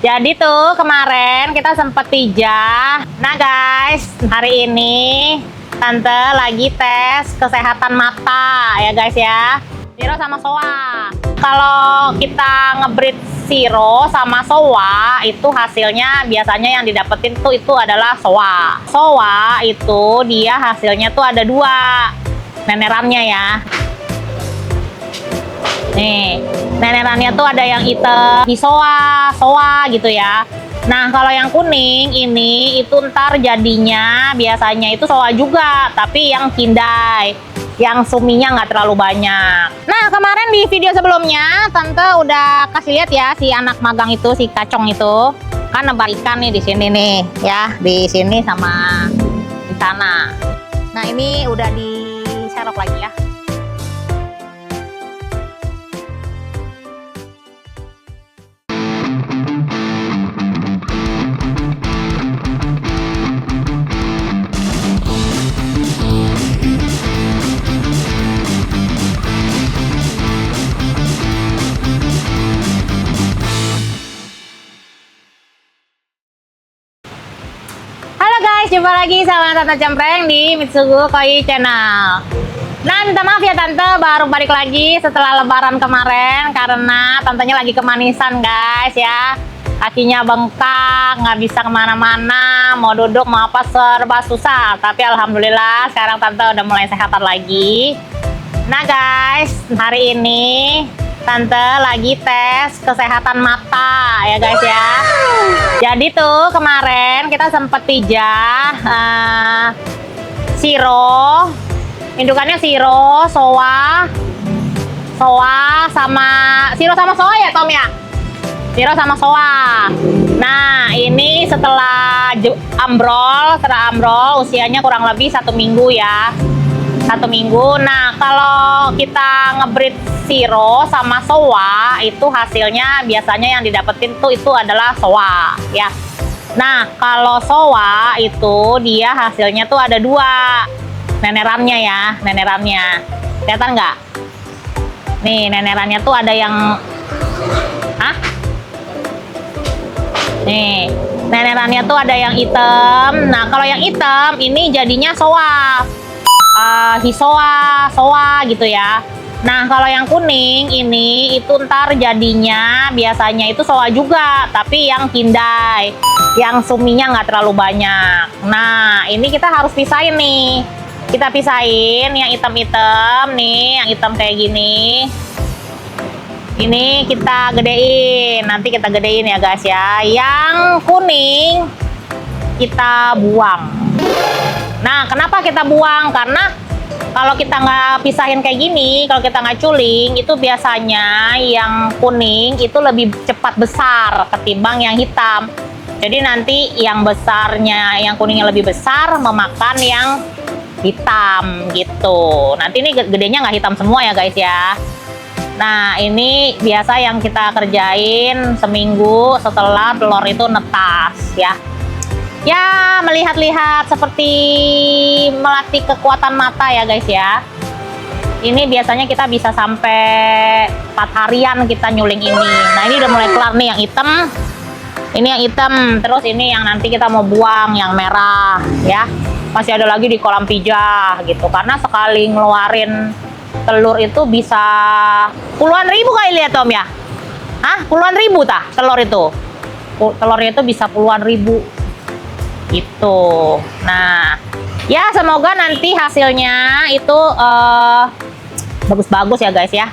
Jadi tuh kemarin kita sempet pijah. Nah guys, hari ini Tante lagi tes kesehatan mata ya guys ya. Siro sama Soa. Kalau kita ngebreed Siro sama Soa itu hasilnya biasanya yang didapetin tuh itu adalah Soa. Soa itu dia hasilnya tuh ada dua nenerannya ya. Nih, nenerannya tuh ada yang hitam, hisoa, soa gitu ya. Nah, kalau yang kuning ini itu ntar jadinya biasanya itu soa juga, tapi yang kindai, yang suminya nggak terlalu banyak. Nah, kemarin di video sebelumnya Tante udah kasih lihat ya si anak magang itu, si kacong itu kan nebar ikan nih di sini nih, ya di sini sama di sana. Nah, ini udah diserok lagi ya. Jumpa lagi sama Tante Cempreng di Mitsugu Koi Channel. Nah, minta maaf ya Tante, baru balik lagi setelah lebaran kemarin karena tantenya lagi kemanisan guys ya. Kakinya bengkak, nggak bisa kemana-mana, mau duduk mau apa serba susah. Tapi alhamdulillah sekarang Tante udah mulai sehatan lagi. Nah guys, hari ini Tante lagi tes kesehatan mata ya guys ya. Jadi tuh kemarin kita sempet pijah Siro, indukannya Siro, Soa sama Siro sama Soa ya Tom ya? Siro sama Soa. Nah ini setelah ambrol, usianya kurang lebih 1 minggu ya. 1 minggu. Nah, kalau kita ngebreed Siro sama Soa itu hasilnya biasanya yang didapetin tuh itu adalah Soa ya. Nah, kalau Soa itu dia hasilnya tuh ada dua nenerannya ya, nenerannya. Kelihatan nggak? Nih, nenerannya tuh ada yang Nih, nenerannya tuh ada yang hitam. Nah, kalau yang hitam ini jadinya Soa. Hisoa, soa gitu ya. Nah, kalau yang kuning ini itu ntar jadinya biasanya itu soa juga, tapi yang kindai, yang suminya nggak terlalu banyak. Nah, ini kita harus pisahin nih. Kita pisahin yang hitam-hitam nih, yang hitam kayak gini. Ini kita gedein, nanti kita gedein ya guys ya. Yang kuning kita buang. Nah, kenapa kita buang? Karena kalau kita nggak pisahin kayak gini, kalau kita nggak culing, itu biasanya yang kuning itu lebih cepat besar ketimbang yang hitam. Jadi nanti yang besarnya, yang kuningnya lebih besar memakan yang hitam gitu. Nanti ini gedenya nggak hitam semua ya guys ya. Nah, ini biasa yang kita kerjain seminggu setelah telur itu netas ya. Ya, melihat-lihat seperti melatih kekuatan mata ya guys ya. Ini biasanya kita bisa sampai 4 harian kita nyuling ini. Nah, ini udah mulai kelar nih yang hitam. Ini yang hitam, terus ini yang nanti kita mau buang yang merah ya. Masih ada lagi di kolam pijah gitu. Karena sekali ngeluarin telur itu bisa puluhan ribu kali ya Tom ya. Hah? Puluhan ribu tah telur itu. Telurnya itu bisa puluhan ribu. Gitu. Nah, ya semoga nanti hasilnya itu bagus-bagus ya guys ya.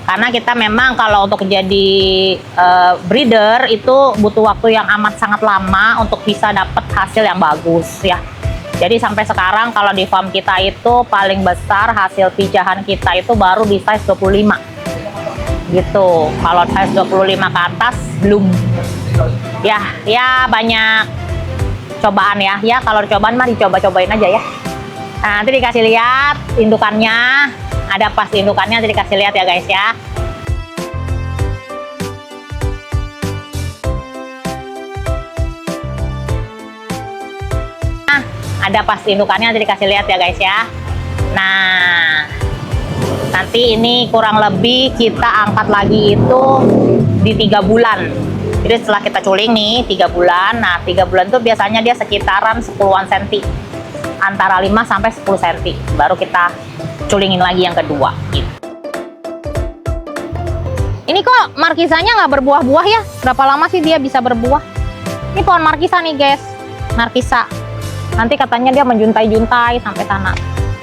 Karena kita memang kalau untuk jadi breeder itu butuh waktu yang amat sangat lama untuk bisa dapat hasil yang bagus ya. Jadi sampai sekarang kalau di farm kita itu paling besar hasil pijahan kita itu baru di size 25. Gitu. Kalau size 25 ke atas belum. Ya banyak cobaan ya. Ya kalau cobaan mah dicoba-cobain aja ya. Nah, nanti dikasih lihat indukannya. Ada pas indukannya nanti dikasih lihat ya guys ya. Nah, ada pas indukannya nanti dikasih lihat ya guys ya. Nah, nanti ini kurang lebih kita angkat lagi itu di 3 bulan. Jadi setelah kita culing nih 3 bulan, nah 3 bulan tuh biasanya dia sekitaran 10-an senti, antara 5 sampai 10 senti, baru kita culingin lagi yang kedua gitu. Ini kok markisanya nggak berbuah-buah ya? Berapa lama sih dia bisa berbuah? Ini pohon markisa nih guys, markisa. Nanti katanya dia menjuntai-juntai sampai tanah.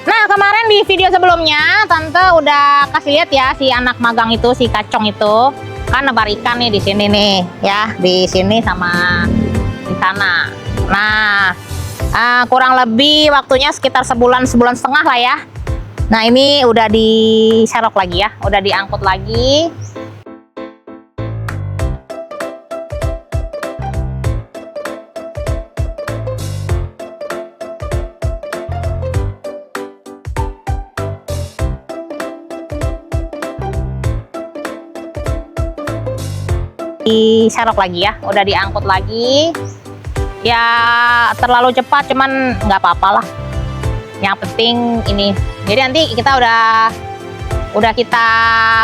Nah kemarin di video sebelumnya Tante udah kasih lihat ya si anak magang itu, si kacong itu kan nebar ikan nih di sini nih ya, di sini sama di sana. Nah kurang lebih waktunya sekitar sebulan setengah lah ya. Nah ini udah diserok lagi ya, udah diangkut lagi. Diserok lagi ya, udah diangkut lagi ya. Terlalu cepat cuman nggak apa-apa lah, yang penting ini. Jadi nanti kita udah kita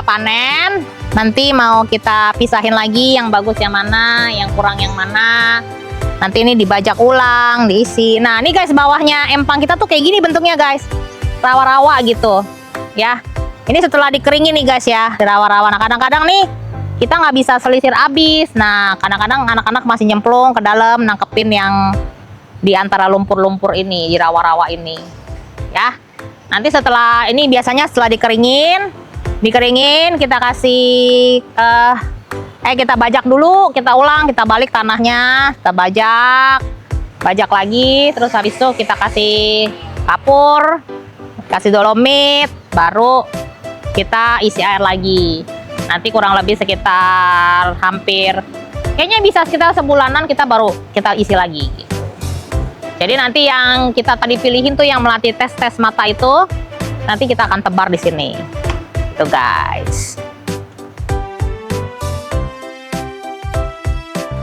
panen, nanti mau kita pisahin lagi yang bagus yang mana, yang kurang yang mana, nanti ini dibajak ulang, diisi. Nah ini guys, bawahnya empang kita tuh kayak gini bentuknya guys, rawa-rawa gitu ya. Ini setelah dikeringin nih guys ya, rawa-rawa. Nah kadang-kadang nih kita nggak bisa selisir abis. Nah kadang-kadang anak-anak masih nyemplung ke dalam nangkepin yang di antara lumpur-lumpur ini, di rawa-rawa ini ya. Nanti setelah ini biasanya setelah dikeringin kita kasih kita bajak dulu, kita ulang, kita balik tanahnya, kita bajak lagi, terus habis itu kita kasih kapur, kasih dolomit, baru kita isi air lagi. Nanti kurang lebih sekitar kayaknya bisa sekitar sebulanan kita baru kita isi lagi gitu. Jadi nanti yang kita tadi pilihin tuh yang melatih tes mata itu, nanti kita akan tebar di sini tuh guys.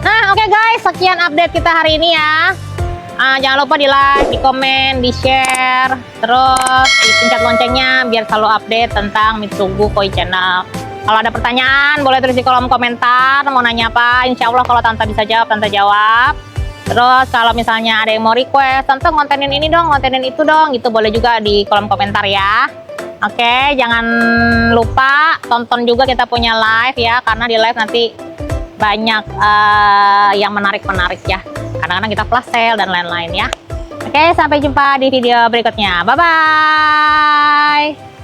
Nah oke guys, sekian update kita hari ini ya. Jangan lupa di like, di komen, di share, terus dipencet loncengnya biar selalu update tentang Mitsugu Koi Channel. Kalau ada pertanyaan boleh tulis di kolom komentar, mau nanya apa, insya Allah kalau Tante bisa jawab, Tante jawab. Terus kalau misalnya ada yang mau request, Tante ngontenin ini dong, ngontenin itu dong, gitu boleh juga di kolom komentar ya. Oke, jangan lupa tonton juga kita punya live ya, karena di live nanti banyak yang menarik-menarik ya. Kadang-kadang kita flash sale dan lain-lain ya. Oke, sampai jumpa di video berikutnya. Bye-bye!